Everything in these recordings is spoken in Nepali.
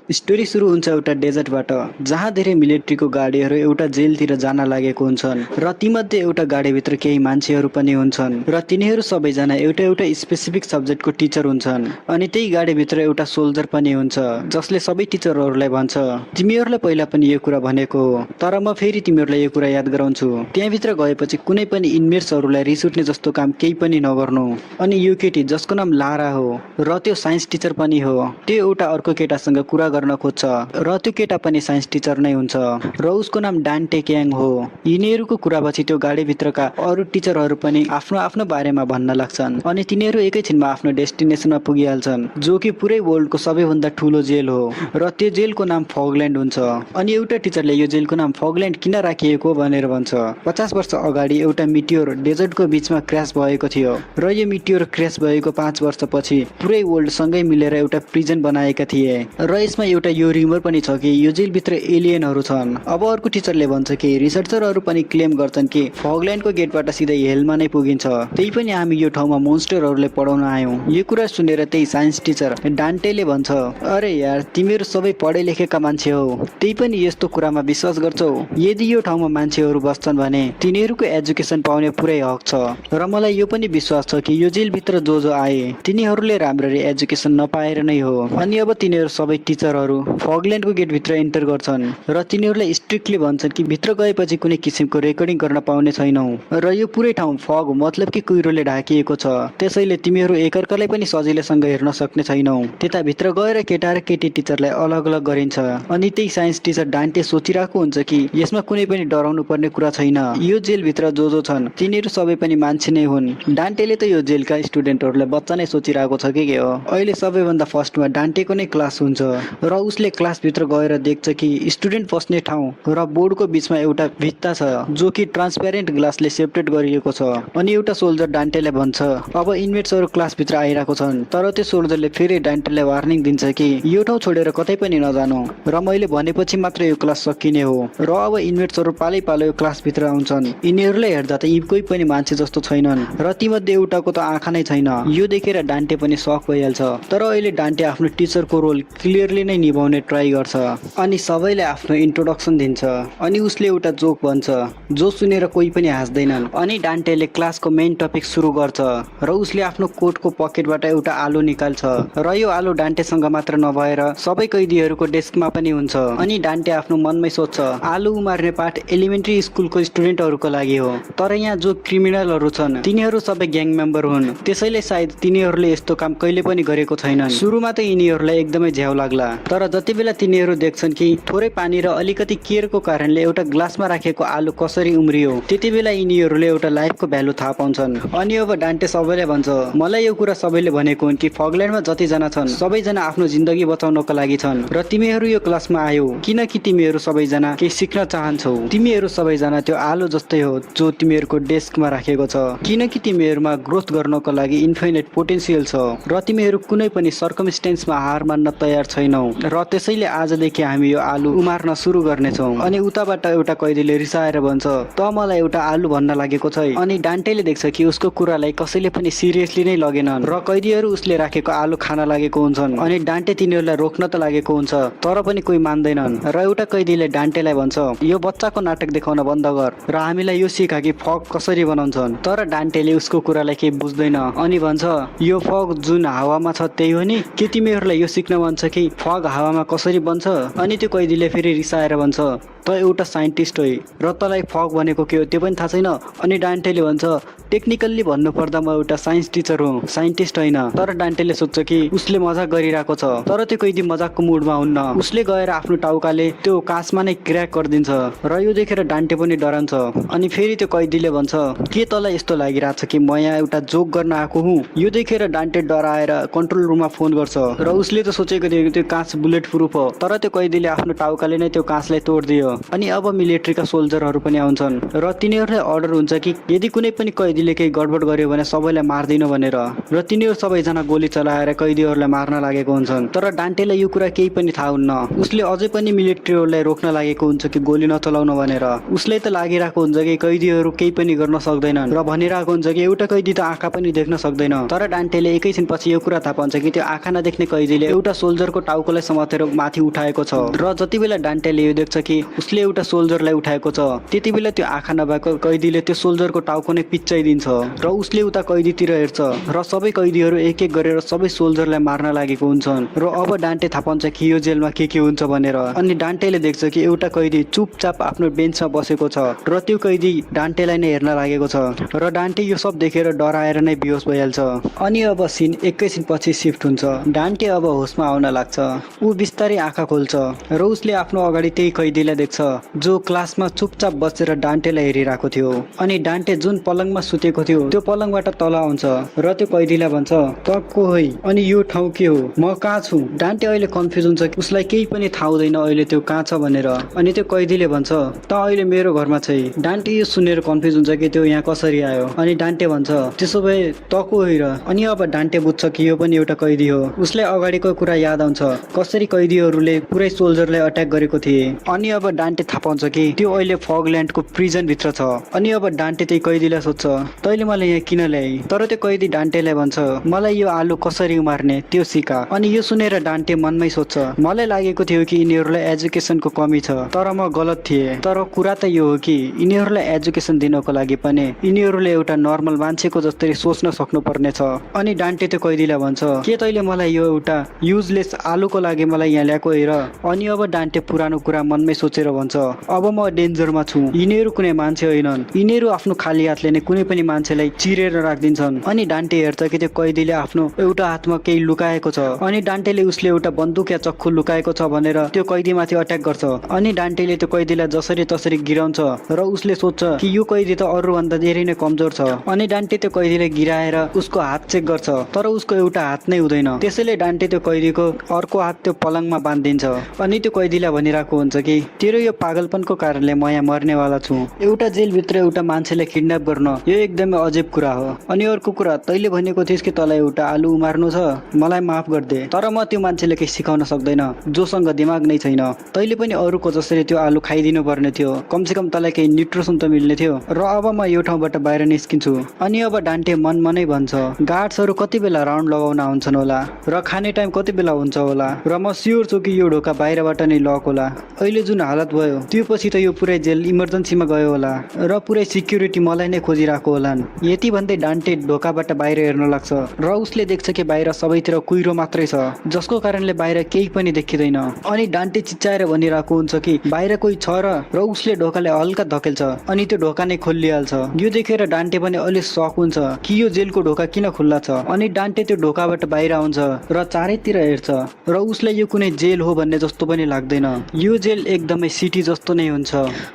स्टोरी सुरु हुन्छ एउटा डेजर्टबाट जहाँ धेरै मिलिट्रीको गाडीहरू एउटा जेलतिर जान लागेको हुन्छन् र तीमध्ये एउटा गाडीभित्र केही मान्छेहरू पनि हुन्छन् र तिनीहरू सबैजना एउटा एउटा स्पेसिफिक सब्जेक्टको टिचर हुन्छन् अनि त्यही गाडीभित्र एउटा सोल्जर पनि हुन्छ जसले सबै टिचरहरूलाई भन्छ तिमीहरूलाई पहिला पनि यो कुरा भनेको हो तर म फेरि तिमीहरूलाई यो कुरा याद गराउँछु त्यहाँभित्र गएपछि कुनै पनि इन्मेट्सहरूलाई रिस उठ्ने जस्तो काम केही पनि नगर्नु अनि यो केटी जसको नाम लारा हो र त्यो साइन्स टिचर पनि हो त्यो एउटा अर्को केटासँग कुरा गर्न खोज्छ र त्यो केटा पनि साइन्स टिचर नै हुन्छ र उसको नाम डान्टे क्याङ हो। यिनीहरूको कुरापछि त्यो गाडीभित्रका अरू टिचरहरू पनि आफ्नो आफ्नो बारेमा भन्न लाग्छन् अनि तिनीहरू एकैछिनमा आफ्नो डेस्टिनेसनमा पुगिहाल्छन् जो कि पुरै वर्ल्डको सबैभन्दा ठुलो जेल हो र त्यो जेलको नाम फगल्यान्ड हुन्छ। अनि एउटा टिचरले यो जेलको नाम फगल्यान्ड किन राखिएको भनेर भन्छ 50 वर्ष अगाडि एउटा मिटियोर डेजर्टको बीचमा क्र्यास भएको थियो र यो मिटियोर क्र्यास भएको 5 वर्षपछि पुरै वर्ल्ड सँगै मिलेर एउटा प्रिजन बनाएका थिए र यसमा एउटा यो रिमर पनि छ कि यो जेलभित्र एलियनहरू छन्। अब अर्को टिचरले भन्छ कि रिसर्चरहरू पनि क्लेम गर्छन् कि फगल्यान्डको गेटबाट सिधै हेलमा नै पुगिन्छ त्यही पनि हामी यो ठाउँमा मोन्स्टरहरूले पढाउन आयौँ। यो कुरा सुनेर त्यही साइन्स टिचर डान्टेले भन्छ अरे यार तिमीहरू सबै पढे लेखेका मान्छे हो त्यही पनि यस्तो कुरामा विश्वास गर्छौ यदि यो ठाउँमा मान्छेहरू बस्छन् भने तिनीहरूको एजुकेसन पाउने पुरै हक छ र मलाई यो पनि विश्वास छ कि यो जेलभित्र जो जो आए तिनीहरूले राम्ररी एजुकेसन नपाएर नै हो। अनि अब तिनीहरू सबै टिचरहरू फगल्यान्डको गेटभित्र इन्टर गर्छन् र तिनीहरूलाई स्ट्रिक्टली भन्छन् कि भित्र गएपछि कुनै किसिमको रेकर्डिङ गर्न पाउने छैनौ र यो पुरै ठाउँ फग मतलब कि कुहिरोले ढाकिएको छ त्यसैले तिमीहरू एकअर्कालाई पनि सजिलैसँग हेर्न सक्ने छैनौ। त्यता भित्र गएर केटा र केटी टिचरलाई अलग अलग गरिन्छ अनि त्यही साइन्स टिचर डान्टे सोचिरहेको हुन्छ कि यसमा कुनै पनि डराउनु पर्ने कुरा छैन यो जेलभित्र जो जो छन् तिनीहरू सबै पनि मान्छे नै हुन्। डान्टेले त यो जेलका स्टुडेन्टहरूलाई बच्चा नै सोचिरहेको छ कि के हो। अहिले सबैभन्दा फर्स्टमा डान्टेको नै क्लास हुन्छ र उसले क्लासभित्र गएर देख्छ कि स्टुडेन्ट बस्ने ठाउँ र बोर्डको बीचमा एउटा भित्ता छ जो कि ट्रान्सप्यारेन्ट ग्लासले सेपरेट गरिएको छ। अनि एउटा सोल्जर डान्टेले भन्छ अब इन्मेट्सहरू क्लासभित्र आइरहेको छन् तर त्यो सोल्जरले फेरि डान्टेलाई वार्निङ दिन्छ कि यो ठाउँ छोडेर कतै पनि नजानु र मैले भनेपछि मात्र यो क्लास सकिने हो र अब इन्मेट्सहरू पालै पालो यो क्लासभित्र आउँछन् यिनीहरूलाई हेर्दा त यी कोही पनि मान्छे जस्तो छैनन् र तीमध्ये एउटाको त आँखा नै छैन। यो देखेर डान्टे पनि सक भइहाल्छ तर अहिले डान्टे आफ्नो टिचरको रोल क्लियरली नै निभाउने ट्राई गर्छ अनि सबैलाई आफ्नो इन्ट्रोडक्सन दिन्छ अनि उसले एउटा जोक भन्छ जो सुनेर कोही पनि हाँस्दैनन्। अनि डान्टेले क्लासको मेन टपिक सुरु गर्छ र उसले आफ्नो कोटको पकेटबाट एउटा आलु निकाल्छ र यो आलु डान्टेसँग मात्र नभएर सबै कैदीहरूको डेस्कमा पनि हुन्छ। अनि डान्टे आफ्नो मनमै सोच्छ आलु उमार्ने पाठ एलिमेन्ट्री स्कुलको स्टुडेन्टहरूको लागि हो तर यहाँ जो क्रिमिनलहरू छन् तिनीहरू सबै ग्याङ मेम्बर हुन् त्यसैले सायद तिनीहरूले यस्तो काम कहिले पनि गरेको छैनन्। सुरुमा त यिनीहरूलाई एकदमै झ्याउ लाग्ला तर जति बेला तिनीहरू देख्छन् कि थोरै पानी र अलिकति केयरको कारणले एउटा ग्लासमा राखेको आलु कसरी उम्रियो त्यति बेला यिनीहरूले एउटा लाइफको भ्यालु थाहा पाउँछन्। अनि अब डान्टे सबैलाई भन्छ मलाई यो कुरा सबैले भनेको हुन् कि फगल्यान्डमा जतिजना छन् सबैजना आफ्नो जिन्दगी बचाउनको लागि छन् र तिमीहरू यो क्लासमा आयौ किनकि तिमीहरू सबैजना केही सिक्न चाहन्छौ। तिमीहरू सबैजना त्यो आलु जस्तै हो जो तिमीहरूको डेस्कमा राखेको छ किनकि तिमीहरूमा ग्रोथ गर्नको लागि इन्फिनिट पोटेन्सियल छ र तिमीहरू कुनै पनि सर्कमस्टेन्समा हार मान्न तयार छैनौ र त्यसैले आजदेखि हामी यो आलु उमार्न सुरु गर्नेछौँ। अनि उताबाट एउटा कैदीले रिसाएर भन्छ त मलाई एउटा आलु भन्न लागेको छ। अनि डान्टेले देख्छ कि उसको कुरालाई कसैले पनि सिरियसली नै लगेनन् र कैदीहरू उसले राखेको आलु खान लागेको हुन्छन् अनि डान्टे तिनीहरूलाई रोक्न त लागेको हुन्छ तर पनि कोही मान्दैनन् र एउटा कैदीले डान्टेलाई भन्छ यो बच्चाको नाटक देखाउन बन्द गर र हामीलाई यो सिका कि फग कसरी बनाउँछन्। तर डान्टेले उसको कुरालाई केही बुझ्दैन अनि भन्छ यो फग जुन हावामा छ त्यही हो नि के तिमीहरूलाई यो सिक्न मन छ कि फग हावामा कसरी बन्छ। अनि त्यो कैदीले फेरि रिसाएर भन्छ त एउटा साइन्टिस्ट हो र तँलाई फग भनेको के हो त्यो पनि थाहा छैन। अनि डान्टेले भन्छ टेक्निकल्ली भन्नुपर्दा म एउटा साइन्स टिचर हो साइन्टिस्ट होइन। तर डान्टेले सोध्छ कि उसले मजाक गरिरहेको छ तर त्यो कैदी मजाकको मुडमा हुन्न उसले गएर आफ्नो टाउकाले त्यो काँचमा नै क्र्याक गरिदिन्छ र यो देखेर डान्टे पनि डरान्छ। अनि फेरि त्यो कैदीले भन्छ के तँलाई यस्तो लागिरहेछ कि म यहाँ एउटा जोक गर्न आएको हुँ। यो देखेर डान्टे डराएर कन्ट्रोल रुममा फोन गर्छ र उसले त सोचेको थियो त्यो काँच बुलेट प्रुफ हो तर त्यो कैदीले आफ्नो टाउकाले नै त्यो काँचलाई तोडिदियो अनि अब मिलिट्रीका सोल्जरहरू पनि आउँछन् र तिनीहरूलाई अर्डर हुन्छ कि यदि कुनै पनि कैदीले केही गडबड गर्यो भने सबैलाई मार्दिनु भनेर र तिनीहरू सबैजना गोली चलाएर कैदीहरूलाई मार्न लागेको हुन्छन्। तर डान्टेलाई यो कुरा केही पनि थाहा हुन्न। उसले अझै पनि मिलिट्रीहरूलाई रोक्न लागेको हुन्छ कि गोली नचलाउनु भनेर। उसलाई त लागिरहेको हुन्छ कि कैदीहरू केही पनि गर्न सक्दैनन् र भनिरहेको हुन्छ कि एउटा कैदी त आँखा पनि देख्न सक्दैन। तर डान्टेले एकैछिनपछि यो कुरा थाहा पाउँछ कि त्यो आँखा नदेख्ने कैदीले एउटा सोल्जरको टाउकोलाई समातेर माथि उठाएको छ र जति बेला डान्टेले यो देख्छ कि उसले एउटा सोल्जरलाई उठाएको छ त्यति बेला त्यो आँखा नभएको कैदीले त्यो सोल्जरको टाउको नै पिच्चाइदिन्छ र उसले उता कैदीतिर हेर्छ र सबै कैदीहरू एक एक गरेर सबै सोल्जरलाई मार्न लागेको हुन्छन् र अब डान्टे थाहा पाउँछ कि यो जेलमा के हुन्छ भनेर। अनि डान्टेले देख्छ कि एउटा कैदी चुपचाप आफ्नो बेन्चमा बसेको छ र त्यो कैदी डान्टेलाई नै हेर्न लागेको छ र डान्टे यो सब देखेर डराएर नै बेहोस भइहाल्छ। अनि अब सिन एकैछिन पछि सिफ्ट हुन्छ। डान्टे अब होसमा आउन लाग्छ। ऊ बिस्तारै आँखा खोल्छ र उसले आफ्नो अगाडि त्यही कैदीलाई देख्छ जो क्लासमा चुपचाप बसेर डान्टेलाई हेरिरहेको थियो। अनि डान्टे जुन पलङमा सुतेको थियो त्यो पलङबाट तल आउँछ र त्यो कैदीलाई भन्छ त को है अनि यो ठाउँ के हो, म कहाँ छु। डान्टे अहिले कन्फ्युज हुन्छ कि उसलाई केही पनि थाहा हुँदैन अहिले त्यो कहाँ छ भनेर। अनि त्यो कैदीले भन्छ त अहिले मेरो घरमा छै। डान्टे यो सुनेर कन्फ्युज हुन्छ कि त्यो यहाँ कसरी आयो। अनि डान्टे भन्छ त्यसो भए त को है र। अनि अब डान्टे बुझ्छ कि यो पनि एउटा कैदी हो। उसलाई अगाडिको कुरा याद आउँछ कसरी कैदीहरूले पुरै सोल्जरलाई अट्याक गरेको थिए। अनि अब डान्टे थाहा पाउँछ कि त्यो अहिले फगल्यान्डको प्रिजन भित्र छ। अनि अब डान्टे त्यही कैदीलाई सोध्छ तैँले मलाई यहाँ किन ल्याए। तर त्यो कैदी डान्टेलाई भन्छ मलाई यो आलु कसरी उमार्ने त्यो सिका। अनि यो सुनेर डान्टे मनमै सोध्छ मलाई लागेको थियो कि यिनीहरूलाई एजुकेसनको कमी छ तर म गलत थिएँ। तर कुरा त यो हो कि यिनीहरूलाई एजुकेसन दिनको लागि पनि यिनीहरूले एउटा नर्मल मान्छेको जस्तै सोच्न सक्नु पर्ने छ। अनि डान्टे त्यो कैदीलाई भन्छ के तैँले मलाई यो एउटा युजलेस आलुको लागि मलाई यहाँ ल्याएको हेर। अनि अब डान्टे पुरानो कुरा मनमै सोचेर भन्छ अब म डेन्जरमा छु। यिनीहरू कुनै मान्छे होइनन्। यिनीहरू आफ्नो खाली हातले नै कुनै पनि मान्छेलाई चिरेर राखिदिन्छन्। अनि डान्टे हेर्छ कि त्यो कैदीले आफ्नो एउटा हातमा केही लुकाएको छ। अनि डान्टेले उसले एउटा बन्दुक या चक्खु लुकाएको छ भनेर त्यो कैदीमाथि अट्याक गर्छ। अनि डान्टेले त्यो कैदीलाई जसरी तसरी गिराउँछ र उसले सोच्छ कि यो कैदी त अरूभन्दा धेरै नै कमजोर छ। अनि डान्टे त्यो कैदीलाई गिराएर उसको हात चेक गर्छ तर उसको एउटा हात नै हुँदैन। त्यसैले डान्टे त्यो कैदीको अर्को हात त्यो पलङमा बाँधिदिन्छ। अनि त्यो कैदीलाई भनिरहेको हुन्छ कि तेरो यो पागलपनको कारणले म यहाँ मर्नेवाला छु। एउटा जेलभित्र एउटा मान्छेलाई किडन्याप गर्न यो एकदमै अजीब कुरा हो। अनि अर्को कुरा तैँले भनेको थिइस् कि तँलाई एउटा आलु उमार्नु छ, मलाई माफ गरिदे। तर म त्यो मान्छेले केही सिकाउन सक्दैन जोसँग दिमाग नै छैन। तैँले पनि अरूको जसरी त्यो आलु खाइदिनु पर्ने थियो। कमसेकम तँलाई केही न्युट्रिसन त मिल्ने थियो। र अब म यो ठाउँबाट बाहिर निस्किन्छु। अनि अब डान्टे मनै भन्छ गार्ड्सहरू कति बेला राउन्ड लगाउन आउँछन् होला र खाने टाइम कति बेला हुन्छ होला र म स्योर छु कि यो ढोका बाहिरबाट नै लक होला। अहिले जुन हालत भयो त्यो पछि त यो पुरै जेल इमर्जेन्सीमा गयो होला र पुरै सिक्युरिटी मलाई नै खोजिरहेको होलान्। यति भन्दै डान्टे ढोकाबाट बाहिर हेर्न लाग्छ र उसले देख्छ कि बाहिर सबैतिर कुहिरो मात्रै छ जसको कारणले बाहिर केही पनि देखिँदैन। अनि डान्टे चिच्चाएर भनिरहेको हुन्छ कि बाहिर कोही छ र उसले ढोकालाई हल्का धकेल्छ अनि त्यो ढोका नै खोलिहाल्छ। यो देखेर डान्टे पनि अलि सक हुन्छ कि यो जेलको ढोका किन खुल्ला छ। अनि डान्टे त्यो ढोकाबाट बाहिर आउँछ र चारैतिर हेर्छ र उसलाई यो कुनै जेल हो भन्ने जस्तो पनि लाग्दैन। यो जेल एकदमै सिटी जस्तो नै हुन्छ।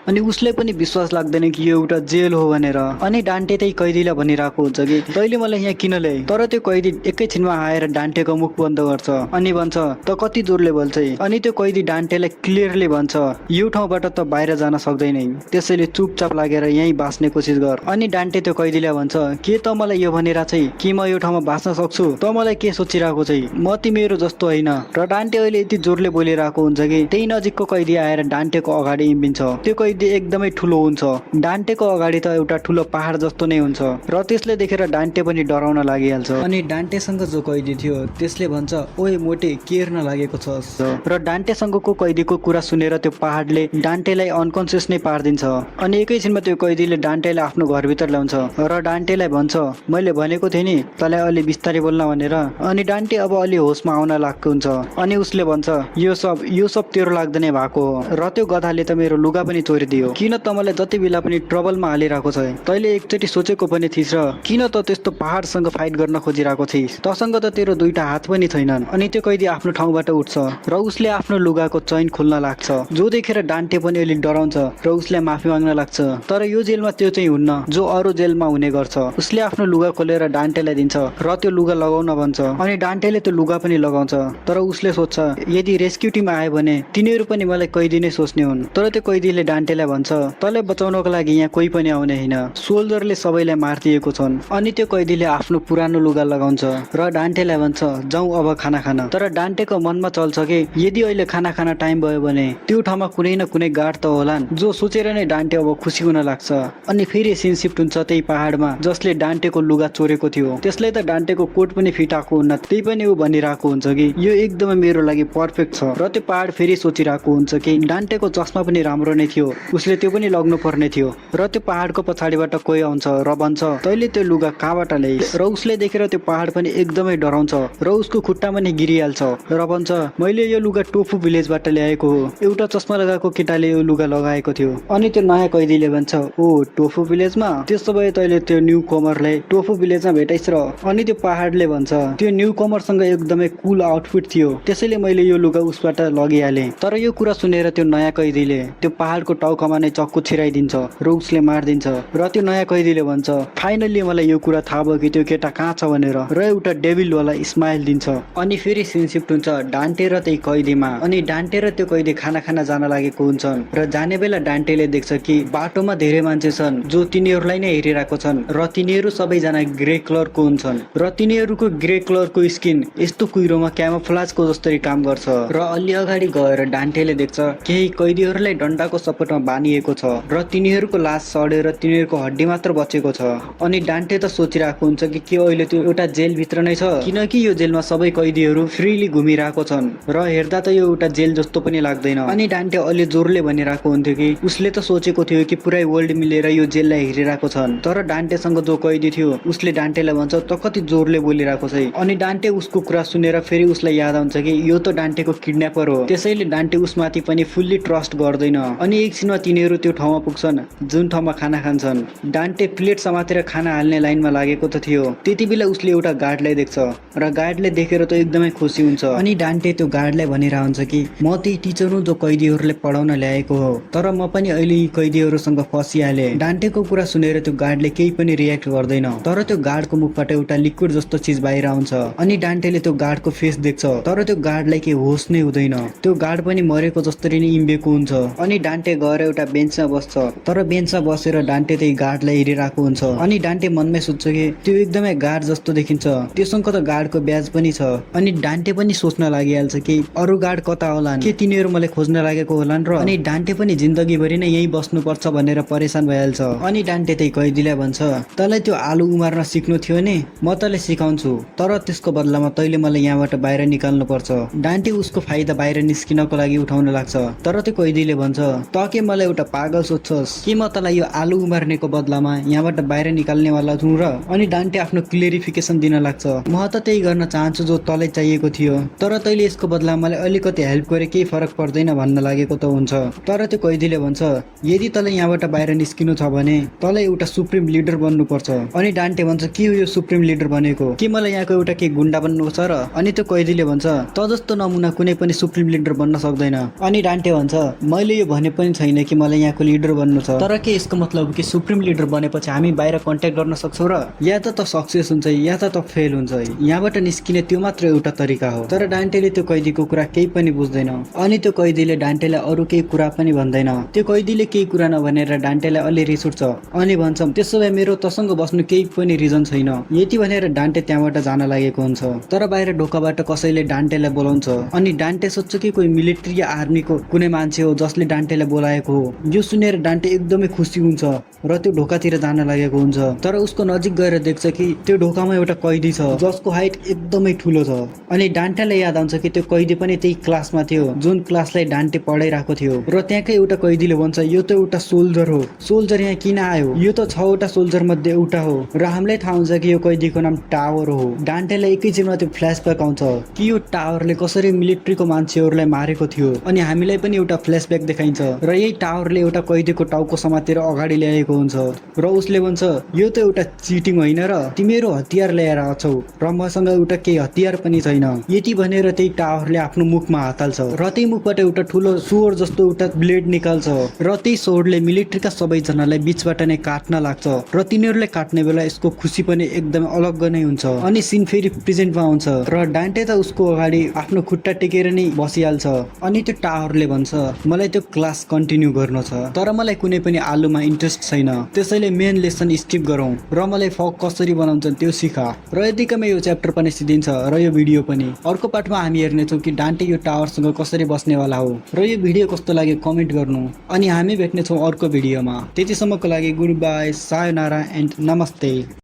अनि उसले पनि विश्वास लाग्दैन कि यो एउटा जेल हो भनेर। अनि डान्टे त्यही कैदीलाई भनिरहेको हुन्छ कि तैँले मलाई यहाँ किन ल्याए। तर त्यो कैदी एकैछिनमा आएर डान्टेको मुख बन्द गर्छ अनि भन्छ त कति जोरले बोल्छै। अनि त्यो कैदी डान्टेलाई क्लियरली भन्छ यो ठाउँबाट त बाहिर जान सक्दैनै, त्यसैले चुपचाप लागेर यहीँ बाँच्ने कोसिस गर। अनि डान्टे त्यो कैदीलाई भन्छ के त मलाई यो भनेर चाहिँ कि म यो ठाउँमा बाँच्न सक्छु, त मलाई के सोचिरहेको चाहिँ, म तिमीहरू जस्तो होइन। र डान्टे अहिले यति जोरले बोलिरहेको हुन्छ कि त्यही नजिकको कैदी आएर डान्टेको अगाडि इम्बिन्छ। त्यो कैदी एकदमै ठुलो हुन्छ। डान्टेको अगाडि त एउटा ठुलो पहाड जस्तो नै हुन्छ र त्यसले देखेर डान्टे पनि डराउन लागिहाल्छ। अनि डान्टेसँग जो कैदी थियो त्यसले भन्छ ओए मोटे के हेर्न लागेको छस्। र डान्टेसँगको कैदीको कुरा सुनेर त्यो पहाडले डान्टेलाई अनकन्सियस नै पारिदिन्छ। अनि एकैछिनमा त्यो कैदीले डान्टेलाई आफ्नो घरभित्र ल्याउँछ र डान्टेलाई भन्छ मैले भनेको थिएँ नि तँलाई अलि बिस्तारै बोल्न भनेर। अनि डान्टे अब अलि होसमा आउन लागेको हुन्छ। अनि उसले भन्छ यो सब तेरो लाग्दै भएको हो र त्यो गधाले त मेरो लुगा पनि चोरिदियो। किन त मलाई जति बेला पनि ट्रबलमा हालिरहेको छ। तैँले एकचोटि सोचेको पनि थिइस् र किन त त्यस्तो पहाडसँग फाइट गर्न खोजिरहेको थिइस्। तसँग त तेरो दुईटा हात पनि छैनन्। अनि त्यो कैदी आफ्नो ठाउँबाट उठ्छ र उसले आफ्नो लुगाको चैन खोल्न लाग्छ जो देखेर डान्टे पनि अलिक डराउँछ र उसलाई माफी माग्न लाग्छ। तर यो जेलमा त्यो चाहिँ हुन्न जो अरू जेलमा हुने गर्छ। उसले आफ्नो लुगा खोलेर डान्टेलाई दिन्छ र त्यो लुगा लगाउन भन्छ। अनि डान्टेले त्यो लुगा पनि लगाउँछ। तर उसले सोध्छ यदि रेस्क्यु टिम आयो भने तिनीहरू पनि मलाई कैदी नै सोच्ने हुन्। तर त्यो कैदीले डान्टेलाई भन्छ तँलाई बचाउनको लागि यहाँ कोही पनि आउने होइन, सोल्जरले सबैलाई मारिदिएको छन्। अनि त्यो कैदीले आफ्नो पुरानो लुगा लगाउँछ र डान्टेलाई भन्छ जाउँ अब खाना खान। तर डान्टेको मनमा चल्छ कि यदि अहिले खाना खान टाइम भयो भने त्यो ठाउँमा कुनै न कुनै गार्ड त होलान्, जो सोचेर नै डान्टे अब खुसी हुन लाग्छ। अनि फेरि सिन शिफ्ट हुन्छ त्यही पहाडमा जसले डान्टेको लुगा चोरेको थियो। त्यसले त डान्टेको कोट पनि फिटाएको हुन्न, त्यही पनि ऊ भनिरहेको हुन्छ कि यो एकदमै मेरो लागि पर्फेक्ट छ। र त्यो पहाड फेरि सोचिरहेको हुन्छ कि डान्टेको चस्मा पनि राम्रो नै थियो, उसले त्यो पनि लग्नु पर्ने थियो। र त्यो पहाडको पछाडिबाट कोही आउँछ र भन्छ तैँले त्यो लुगा कहाँबाट ल्याइस्। र उसले देखेर त्यो पहाड पनि एकदमै डराउँछ र उसको खुट्टा पनि गिरिहाल्छ र भन्छ मैले यो लुगा टोफु भिलेजबाट ल्याएको हो, एउटा चस्मा लगाएको केटाले यो लुगा लगाएको थियो। अनि त्यो नयाँ कैदीले भन्छ ओ टोफु भिलेजमा, त्यसो भए तैँले त्यो न्यू कमरलाई टोफु भिलेजमा भेटाइस् र। अनि त्यो पहाडले भन्छ त्यो न्यू कमरसँग एकदमै कुल आउटफिट थियो, त्यसैले मैले यो लुगा उसबाट लगिहालेँ। तर यो कुरा सुनेर त्यो नयाँ कैदीले त्यो पहाडको टाउकोमा नै चक्कु छिराइदिन्छ र उसले मारिदिन्छ। र त्यो नयाँ कैदीले भन्छ फाइनल्ली मलाई यो कुरा थाहा भयो कि त्यो केटा कहाँ छ भनेर, र एउटा डेभिलवाला स्माइल दिन्छ। अनि फेरि सिन शिफ्ट हुन्छ डान्टे र त्यही कैदीमा। अनि डान्टे र त्यो कैदी खाना खान जान लागेको हुन्छन् र जाने बेला डान्टेले देख्छ कि बाटोमा धेरै मान्छे छन् जो तिनीहरूलाई नै हेरिरहेको छन् र तिनीहरू सबैजना ग्रे कलरको हुन्छन् र तिनीहरूको ग्रे कलरको स्किन यस्तो कुहिरोमा क्यामोफ्लाजको जस्तै काम गर्छ। र अलि अगाडि गएर डान्टेले देख्छ केही कैदीहरूलाई डन्डाको सपोर्टमा बानिएको छ र तिनीहरूको लास सडेर तिनीहरूको हड्डी मात्र बचेको छ। अनि डान्टे त सोचिरहेको हुन्छ कि के अहिले त्यो एउटा जेलभित्र नै छ, किनकि यो जेलमा सबै कैदीहरू फ्रीली घुमिरहेको छन् र हेर्दा त यो एउटा जेल जस्तो पनि लाग्दैन। अनि डान्टे अलि जोरले भनिरहेको हुन्थ्यो कि उसले त सोचेको थियो कि पुरै वर्ल्ड मिलेर यो जेललाई हेरिरहेको छन्। तर डान्टेसँग जो कैदी थियो उसले डान्टेलाई भन्छ त कति जोरले बोलिरहेको छ। अनि डान्टे उसको कुरा सुनेर फेरि उसलाई याद आउँछ कि यो त डान्टेको किडन्यापर हो, त्यसैले डान्टे उसमाथि पनि फुल्ली ट्रस्ट गर्दैन। अनि एकछिनमा तिनीहरू त्यो ठाउँमा पुग्छन् जुन ठाउँमा खाना खान्छन्। डान्टे प्लेट समातेर खाना हाल्ने लाइनमा लागेको त थियो, त्यति बेला उसले एउटा गार्डलाई देख्छ र गार्डले देखेर त एकदमै खुसी हुन्छ। अनि डान्टे त्यो गार्डलाई भनिरहेको हुन्छ कि म त्यही टिचर हुँ जो कैदीहरूलाई पढाउन ल्याएको हो, तर म पनि अहिले यी कैदीहरूसँग फसिहालेँ। डान्टेको कुरा सुनेर त्यो गार्डले केही पनि रियाक्ट गर्दैन, तर त्यो गार्डको मुखबाट एउटा लिक्विड जस्तो चिज बाहिर आउँछ। अनि डान्टेले त्यो गार्डको फेस देख्छ, तर त्यो गार्डलाई केही होस नै हुँदैन, त्यो गार्ड पनि मरेको जस्तै नै इम्बेको हुन्छ। अनि डान्टे गएर एउटा बेन्चमा बस्छ, तर बेन्चमा बसेर डान्टे त्यही गार्डलाई हेरिरहेको हुन्छ। अनि डान्टे मनमै सोच्छ कि त्यो एकदमै गार्ड जस्तो देखिन्छ, त्योसँग त गार्डको ब्याज पनि छ। अनि डान्टे पनि सोच्न लागिहाल्छ कि अरू गार्ड कता होलान्, के तिनीहरू मलाई खोज्न लागेको होलान् र। अनि डान्टे पनि जिन्दगीभरि नै यही बस्नुपर्छ भनेर परेशान भइहाल्छ। अनि डान्टे त्यही कैदीलाई भन्छ तँलाई त्यो आलु उमार्न सिक्नु थियो नि, म तँलाई सिकाउँछु, तर त्यसको बदलामा तैँले मलाई यहाँबाट बाहिर निकाल्नु पर्छ। डान्टे उसको फाइदा बाहिर निस्किनको लागि उठाउन लाग्छ, तर त्यो कैदीले भन्छ त के मलाई एउटा पागल सोच्छस् कि म तँलाई यो आलु उमार्नेको बदलामा यहाँबाट बाहिर निकाल्नेवाला छु र। अनि डान्टे आफ्नो क्लियरिफिकेसन दिन लाग्छ म त त्यही गर्न चाहन्छु जो तँलाई चाहिएको थियो, तर तैँले यसको बदलामा मलाई अलिकति हेल्प गरे केही फरक पर्दैन भन्न लागेको त हुन्छ। तर त्यो कैदीले भन्छ यदि तँलाई यहाँबाट बाहिर निस्किनु छ भने तँलाई एउटा सुप्रिम लिडर बन्नुपर्छ। अनि डान्टे भन्छ के हो यो सुप्रिम लिडर बनेको, के मलाई यहाँको एउटा के गुन्डा बन्नु छ र। अनि त्यो कैदीले भन्छ त जस्तो नमुना कुनै पनि सुप्रिम लिडर बन्न सक्दैन। अनि डान्टे भन्छ मैले यो भने पनि छैन कि मलाई यहाँको लिडर बन्नु छ, तर के यसको मतलब कि सुप्रिम लिडर बनेपछि हामी बाहिर कन्ट्याक्ट गर्न सक्छौँ र, या त सक्सेस हुन्छ या त फेल हुन्छ, यहाँबाट निस्किने त्यो मात्र एउटा तरिका हो। तर डान्टेले त्यो कैदीको कुरा केही पनि बुझ्दैन। अनि त्यो कैदीले डान्टेलाई अरू केही कुरा पनि भन्दैन। त्यो कैदीले केही कुरा नभनेर डान्टेलाई अलि रिस उठ्छ अनि भन्छ त्यसो भए मेरो तसँग बस्नु केही पनि रिजन छैन। यति भनेर डान्टे त्यहाँबाट जान लागेको हुन्छ, तर बाहिर ढोकाबाट कसैले डान्टेलाई बोलाउँछ। अनि डान्टे सोच्छ कि कोही मिलिट्री या आर्मीको कुनै मान्छे हो जसले डान्टेलाई बोलाएको हो। यो सुनेर डान्टे एकदमै खुसी हुन्छ र त्यो ढोकातिर जान लागेको हुन्छ, तर उसको नजिक गएर देख्छ कि त्यो ढोकामा एउटा कैदी छ जसको हाइट एकदमै ठुलो छ। अनि डान्टेलाई याद आउँछ कि त्यो कैदी पनि त्यही क्लासमा थियो जुन क्लासलाई डान्टे पढाइरहेको थियो। र त्यहाँकै एउटा कैदीले भन्छ यो त एउटा सोल्जर हो, सोल्जर यहाँ किन आयो, यो त 6वटा सोल्जर मध्ये एउटा हो र हामीलाई थाहा हुन्छ कि यो कैदीको नाम टावर हो। डान्टेलाई एकैछिनमा त्यो फ्ल्यासब्याक आउँछ कि यो टावरले कसरी मिलिट्रीको मान्छेहरूलाई मारेको थियो। अनि हामीलाई पनि एउटा फ्ल्यासब्याक देखाइन्छ र यही टावरले एउटा कैदीको टाउको समातेर अगाडि ल्याएको हुन्छ र उसले भन्छ यो त एउटा चिटिङ होइन र तिमीहरू हतियार ल्याएर आछौ र मसँग एउटा केही हतियार पनि छैन। यति भनेर त्यही टावरले आफ्नो मुखमा हात हाल्छ र त्यही मुखबाट एउटा ठुलो सोर जस्तो एउटा ब्लेड निकाल्छ र त्यही सोरले मिलिट्रीका सबैजनालाई बिचबाट नै काट्न लाग्छ र तिनीहरूलाई काट्ने बेला यसको खुसी पनि एकदमै अलग नै हुन्छ। अनि सिन फेरि प्रेजेन्टमा आउँछ र डान्टे त उसको अगाडि आफ्नो खुट्टा टेकेर नै बसिहाल्छ। अनि त्यो टावरले भन्छ मलाई त्यो क्लास कन्टिन्यू गर्नु छ, तर मलाई कुनै पनि आलुमा इन्ट्रेस्ट छैन। त्यसैले मेन लेसन स्किप गरौँ र मलाई फग कसरी बनाउँछन् त्यो सिका र यतिकैमा यो च्याप्टर पनि सिद्धिन्छ र यो भिडियो पनि। अर्को पार्टमा हामी हेर्नेछौँ कि डान्टे यो टावरसँग कसरी बस्नेवाला हो र यो भिडियो कस्तो लाग्यो कमेन्ट गर्नु, अनि हामी भेट्नेछौँ अर्को भिडियोमा। त्यतिसम्मको लागि गुड बाई, सायोनारा एन्ड नमस्ते।